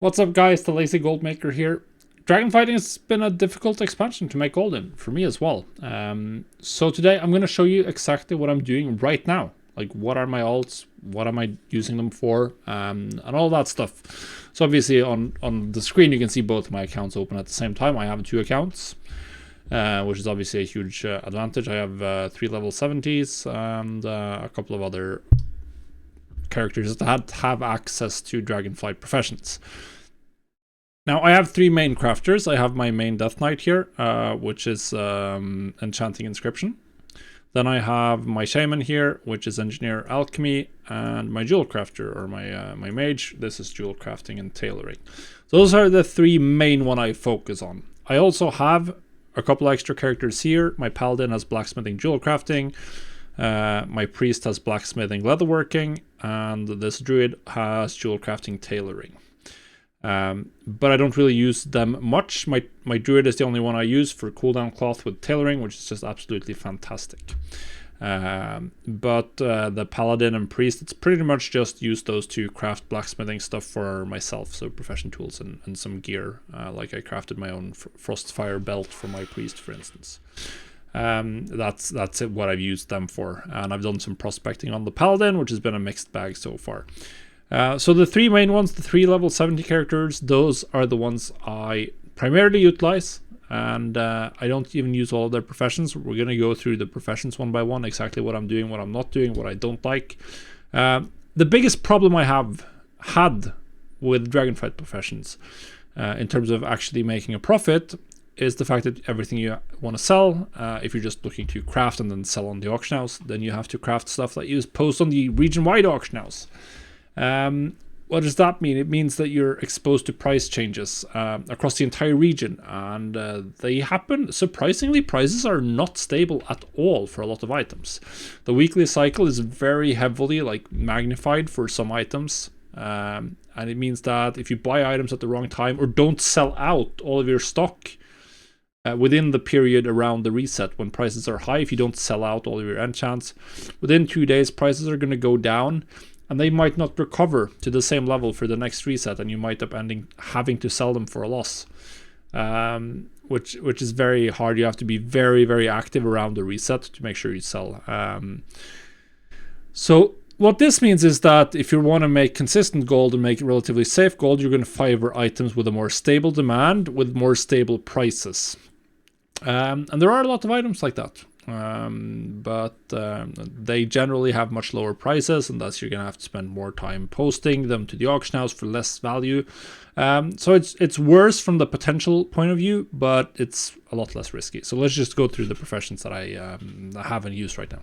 What's up guys, the Lazy Gold Maker here. Dragon fighting has been a difficult expansion to make gold in, for me as well. So today I'm going to show you exactly what I'm doing right now. Like what are my alts, what am I using them for, and all that stuff. So obviously on the screen you can see both my accounts open at the same time. I have two accounts, which is obviously a huge advantage. I have 3 level 70s and a couple of other characters that have access to Dragonflight professions. Now I have 3 main crafters. I have my main Death Knight here, which is Enchanting Inscription. Then I have my Shaman here, which is Engineer Alchemy, and my Jewel Crafter, or my Mage. This is Jewel Crafting and Tailoring. Those are the 3 main one I focus on. I also have a couple extra characters here. My Paladin has Blacksmithing, Jewel Crafting. My Priest has Blacksmithing, Leatherworking, and this Druid has Jewel Crafting, Tailoring. But I don't really use them much. My Druid is the only one I use for cooldown cloth with Tailoring, which is just absolutely fantastic. But the Paladin and Priest, it's pretty much just use those to craft blacksmithing stuff for myself, so profession tools and some gear, like I crafted my own Frostfire belt for my Priest, for instance. That's it, what I've used them for, and I've done some prospecting on the Paladin, which has been a mixed bag so far. So the 3 main ones, the 3 level 70 characters, those are the ones I primarily utilize, and I don't even use all of their professions. We're going to go through the professions one by one, exactly what I'm doing, what I'm not doing, what I don't like. The biggest problem I have had with Dragonflight professions, in terms of actually making a profit, is the fact that everything you want to sell, if you're just looking to craft and then sell on the auction house, then you have to craft stuff that you post on the region-wide auction house. What does that mean? It means that you're exposed to price changes across the entire region, and they happen. Surprisingly, prices are not stable at all for a lot of items. The weekly cycle is very heavily magnified for some items, and it means that if you buy items at the wrong time or don't sell out all of your stock within the period around the reset when prices are high, if you don't sell out all of your enchants, within 2 days prices are going to go down, and they might not recover to the same level for the next reset, and you might end up having to sell them for a loss, which is very hard. You have to be very, very active around the reset to make sure you sell. So what this means is that if you want to make consistent gold and make relatively safe gold, you're going to favor items with a more stable demand with more stable prices. And there are a lot of items like that. But they generally have much lower prices, and thus you're gonna have to spend more time posting them to the auction house for less value. So it's worse from the potential point of view, but it's a lot less risky. So let's just go through the professions that I have in use right now.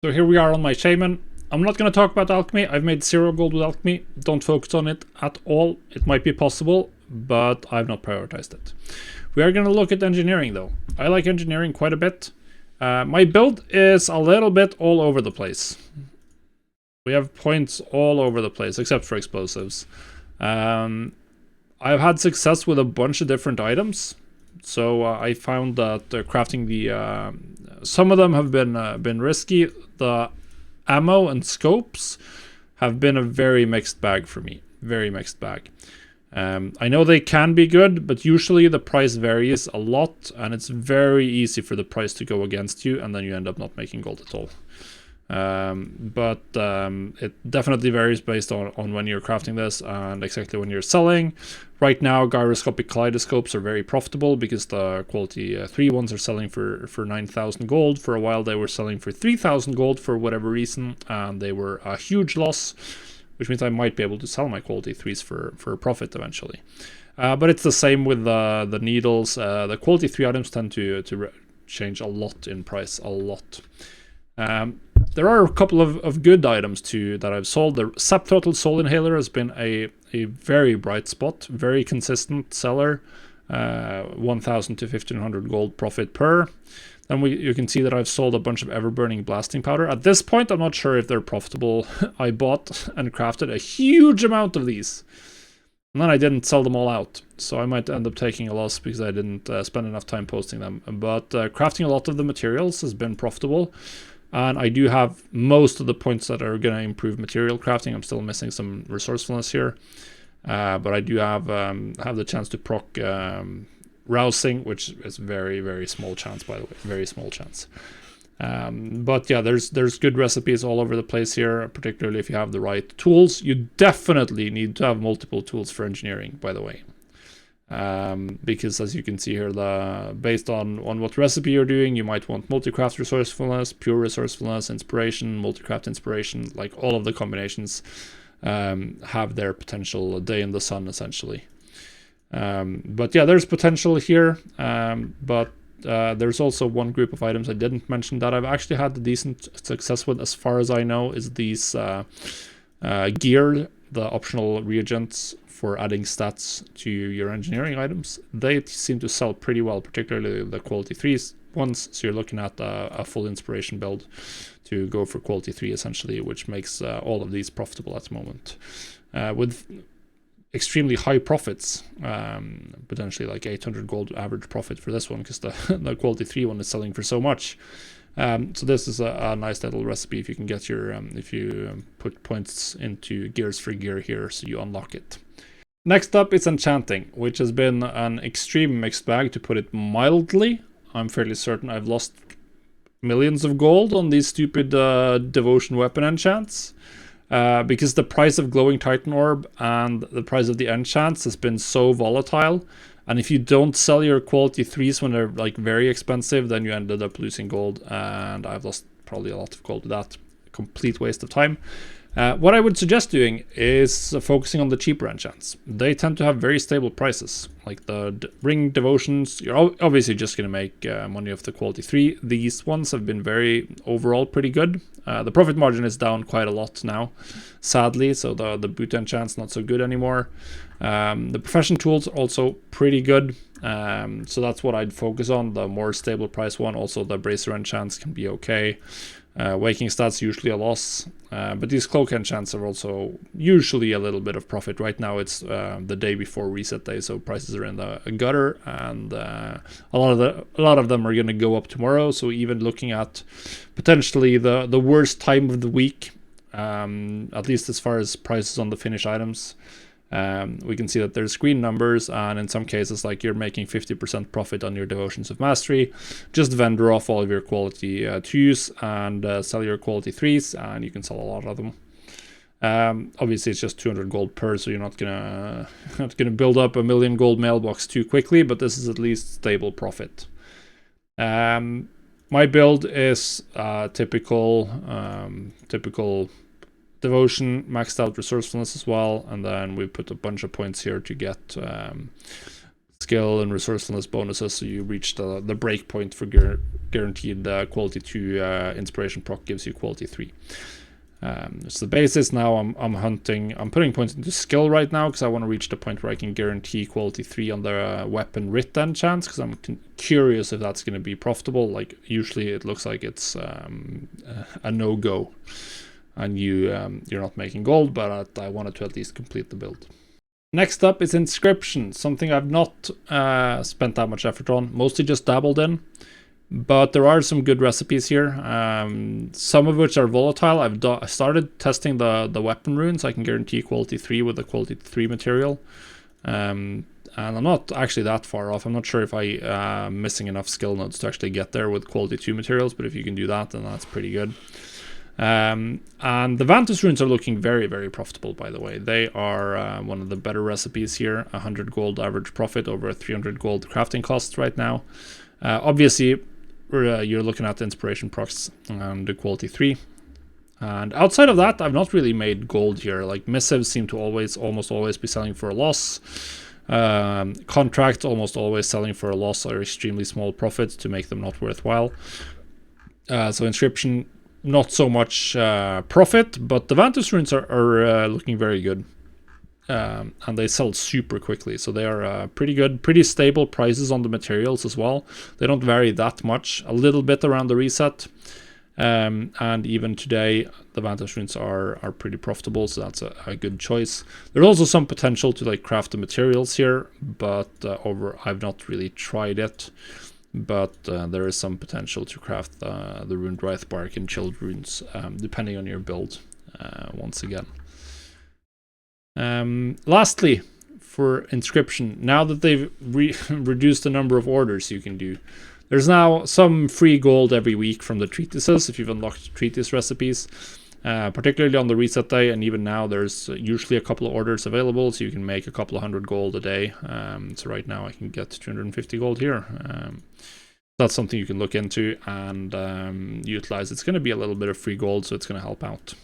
So here we are on my Shaman. I'm not going to talk about alchemy. I've made 0 gold with alchemy. Don't focus on it at all. It might be possible, but I've not prioritized it. We are going to look at engineering though. I like engineering quite a bit. My build is a little bit all over the place. We have points all over the place, except for explosives. I've had success with a bunch of different items. So I found that crafting some of them have been risky. The ammo and scopes have been a very mixed bag for me. Very mixed bag. I know they can be good, but usually the price varies a lot, and it's very easy for the price to go against you, and then you end up not making gold at all. But it definitely varies based on when you're crafting this and exactly when you're selling. Right now, gyroscopic kaleidoscopes are very profitable because the quality 3 ones are selling for 9,000 gold. For a while, they were selling for 3,000 gold for whatever reason, and they were a huge loss, which means I might be able to sell my quality 3s for a profit eventually. But it's the same with the needles. The quality 3 items tend to change a lot in price, a lot. There are a couple of good items too that I've sold. The Subtotal Soul Inhaler has been a very bright spot, very consistent seller, 1,000 to 1,500 gold profit per. Then you can see that I've sold a bunch of Ever-Burning Blasting Powder. At this point, I'm not sure if they're profitable. I bought and crafted a huge amount of these, and then I didn't sell them all out. So I might end up taking a loss because I didn't spend enough time posting them. But crafting a lot of the materials has been profitable. And I do have most of the points that are going to improve material crafting. I'm still missing some resourcefulness here. but I do have the chance to proc rousing, which is very, very small chance, by the way, very small chance. But yeah, there's good recipes all over the place here, particularly if you have the right tools. You definitely need to have multiple tools for engineering, by the way. Because as you can see here, based on what recipe you're doing, you might want multi-craft resourcefulness, pure resourcefulness, inspiration, multi-craft inspiration, like all of the combinations have their potential a day in the sun, essentially. But yeah, there's potential here, but there's also one group of items I didn't mention that I've actually had a decent success with, as far as I know, is these gear, the optional reagents for adding stats to your engineering items. They seem to sell pretty well, particularly the quality 3s ones. So you're looking at a full inspiration build to go for quality 3 essentially, which makes all of these profitable at the moment. With extremely high profits, potentially like 800 gold average profit for this one, because the quality 3 one is selling for so much. So this is a nice little recipe if you can get your if you put points into gears for gear here, so you unlock it. Next up is Enchanting, which has been an extreme mixed bag, to put it mildly. I'm fairly certain I've lost millions of gold on these stupid devotion weapon enchants. Because the price of glowing titan orb and the price of the enchants has been so volatile, and if you don't sell your quality 3s when they're like very expensive, then you ended up losing gold, and I've lost probably a lot of gold with that. Complete waste of time. What I would suggest doing is focusing on the cheaper enchants. They tend to have very stable prices, like the ring devotions. You're obviously just going to make money off the quality 3. These ones have been very overall pretty good. The profit margin is down quite a lot now, sadly, so the boot enchant's not so good anymore. The profession tools are also pretty good, so that's what I'd focus on, the more stable price one. Also the bracer enchants can be okay. Waking stats usually a loss, but these cloak enchants are also usually a little bit of profit. Right now it's the day before reset day, so prices are in the gutter, and a lot of them are going to go up tomorrow. So even looking at potentially the worst time of the week, at least as far as prices on the finished items, we can see that there's screen numbers, and in some cases, like, you're making 50% profit on your devotions of mastery. Just vendor off all of your quality 2s and sell your quality 3s, and you can sell a lot of them. Obviously it's just 200 gold per, so you're not gonna build up a 1,000,000 gold mailbox too quickly, but this is at least stable profit. My build is typical devotion, maxed out resourcefulness as well, and then we put a bunch of points here to get skill and resourcefulness bonuses, so you reach the break point for guaranteed quality 2 inspiration proc gives you quality 3. So the basis now, I'm putting points into skill right now because I want to reach the point where I can guarantee quality 3 on the weapon writ enchants, because I'm curious if that's going to be profitable. Like, usually it looks like it's a no-go, and you're not making gold, but I wanted to at least complete the build. Next up is Inscription, something I've not spent that much effort on, mostly just dabbled in. But there are some good recipes here, some of which are volatile. I started testing the weapon runes. I can guarantee quality 3 with the quality 3 material. And I'm not actually that far off. I'm not sure if I'm missing enough skill nodes to actually get there with quality 2 materials, but if you can do that, then that's pretty good. And the Vantus runes are looking very, very profitable, by the way. They are one of the better recipes here. 100 gold average profit over 300 gold crafting costs right now. Obviously, you're looking at the inspiration procs and the quality 3. And outside of that, I've not really made gold here. Like, missives seem to almost always be selling for a loss. Contracts almost always selling for a loss or extremely small profits to make them not worthwhile. So Inscription, not so much profit, but the Vantus runes are looking very good. And they sell super quickly, so they are pretty good, pretty stable prices on the materials as well. They don't vary that much, a little bit around the reset. And even today, the Vantus runes are pretty profitable, so that's a good choice. There's also some potential to like craft the materials here, but I've not really tried it. But there is some potential to craft the runed wraith bark and chilled runes, depending on your build, once again. Lastly, for Inscription, now that they've reduced the number of orders you can do, there's now some free gold every week from the treatises if you've unlocked treatise recipes, particularly on the reset day, and even now there's usually a couple of orders available, so you can make a couple of 100 gold a day. So right now I can get 250 gold here. That's something you can look into and utilize. It's going to be a little bit of free gold, so it's going to help out.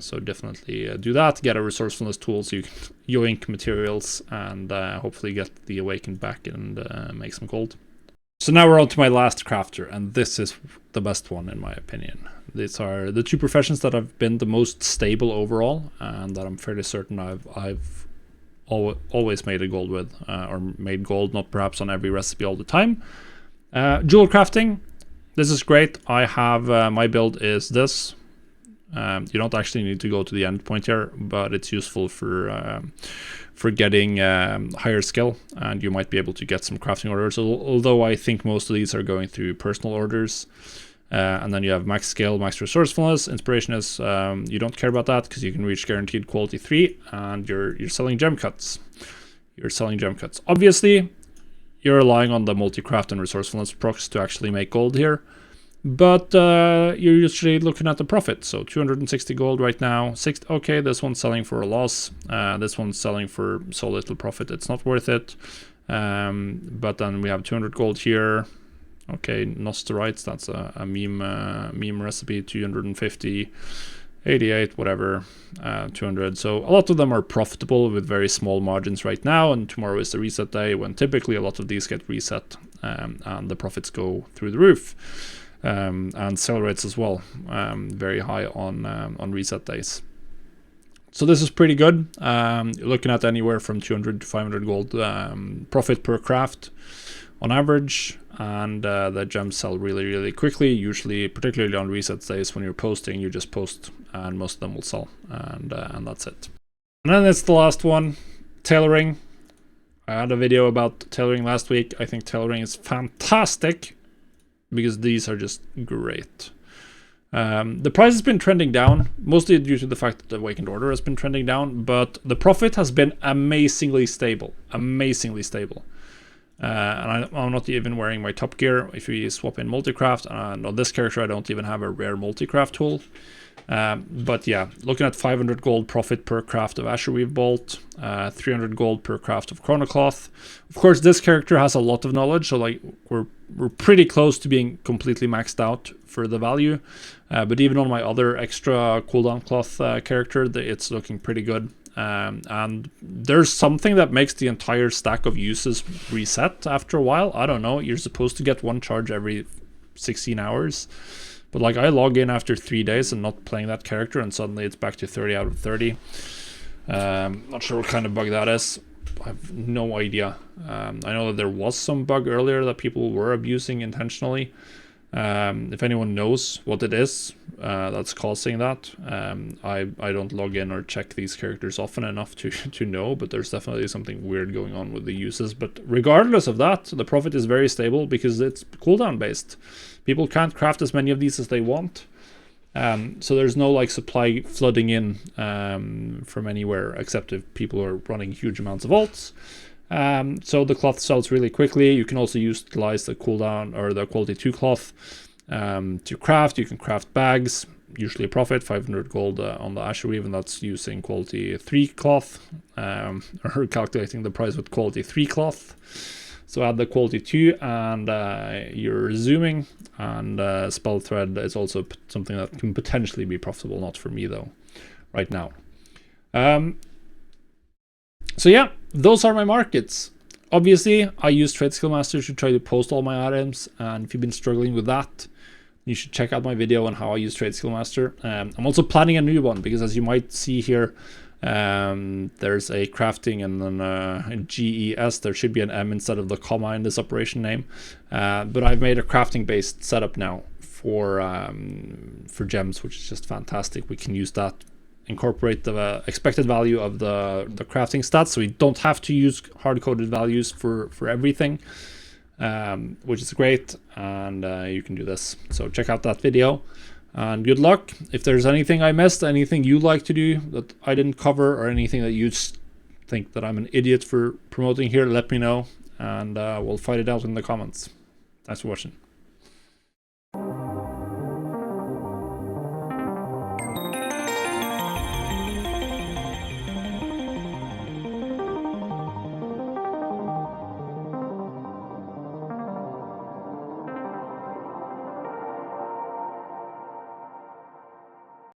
So definitely do that. Get a resourcefulness tool so you can yoink materials and hopefully get the awakened back and make some gold. So now we're on to my last crafter, and this is the best one in my opinion. These are the two professions that have been the most stable overall, and that I'm fairly certain I've always made a gold with, or made gold, not perhaps on every recipe all the time. Jewel crafting, this is great. I have my build is this. You don't actually need to go to the end point here, but it's useful for getting higher skill, and you might be able to get some crafting orders, although I think most of these are going through personal orders. And then you have max skill, max resourcefulness. Inspiration is you don't care about that because you can reach guaranteed quality 3, and you're selling gem cuts. Obviously, you're relying on the multi-craft and resourcefulness procs to actually make gold here, but you're usually looking at the profit. So 260 gold right now. Okay, this one's selling for a loss. This one's selling for so little profit it's not worth it. But then we have 200 gold here. Okay, Nosterites, that's a meme recipe. 250, 88, whatever, 200. So a lot of them are profitable with very small margins right now, and tomorrow is the reset day when typically a lot of these get reset and the profits go through the roof. And sell rates as well, very high on reset days. So this is pretty good. You're looking at anywhere from 200 to 500 gold profit per craft on average, and the gems sell really quickly. Usually, particularly on reset days, when you're posting, you just post, and most of them will sell, and that's it. And then it's the last one, tailoring. I had a video about tailoring last week. I think tailoring is fantastic, because these are just great. The price has been trending down, mostly due to the fact that the Awakened Order has been trending down, but the profit has been amazingly stable. And I'm not even wearing my top gear. If we swap in multicraft, and on this character I don't even have a rare multicraft tool. But yeah, looking at 500 gold profit per craft of Asherweave Bolt, 300 gold per craft of Chronocloth. Of course, this character has a lot of knowledge, so like we're pretty close to being completely maxed out for the value. But even on my other extra cooldown cloth character, it's looking pretty good. And there's something that makes the entire stack of uses reset after a while. I don't know, you're supposed to get one charge every 16 hours. But like I log in after 3 days and not playing that character, and suddenly it's back to 30 out of 30. Not sure what kind of bug that is. I have no idea. I know that there was some bug earlier that people were abusing intentionally. If anyone knows what it is that's causing that, I don't log in or check these characters often enough to know, but there's definitely something weird going on with the uses. But regardless of that, the profit is very stable because it's cooldown based. People can't craft as many of these as they want. So there's no like supply flooding in from anywhere, except if people are running huge amounts of ults. So the cloth sells really quickly. You can also utilize the cooldown or the quality 2 cloth to craft. You can craft bags, usually a profit, 500 gold on the Asherweave, and that's using quality 3 cloth, or calculating the price with quality 3 cloth. So add the quality 2 and you're zooming, and spell thread is also something that can potentially be profitable, not for me though, right now. So yeah, those are my markets. Obviously, I use Trade Skill Master to try to post all my items, and if you've been struggling with that, you should check out my video on how I use Trade Skill Master. I'm also planning a new one, because as you might see here, there's a crafting and then a GES. There should be an M instead of the comma in this operation name. But I've made a crafting based setup now for gems, which is just fantastic. We can use that, incorporate the expected value of the crafting stats, so we don't have to use hard-coded values for everything, which is great. And you can do this, so check out that video. And good luck. If there's anything I missed, anything you like to do that I didn't cover, or anything that you think that I'm an idiot for promoting here, let me know, and we'll fight it out in the comments. Thanks for watching.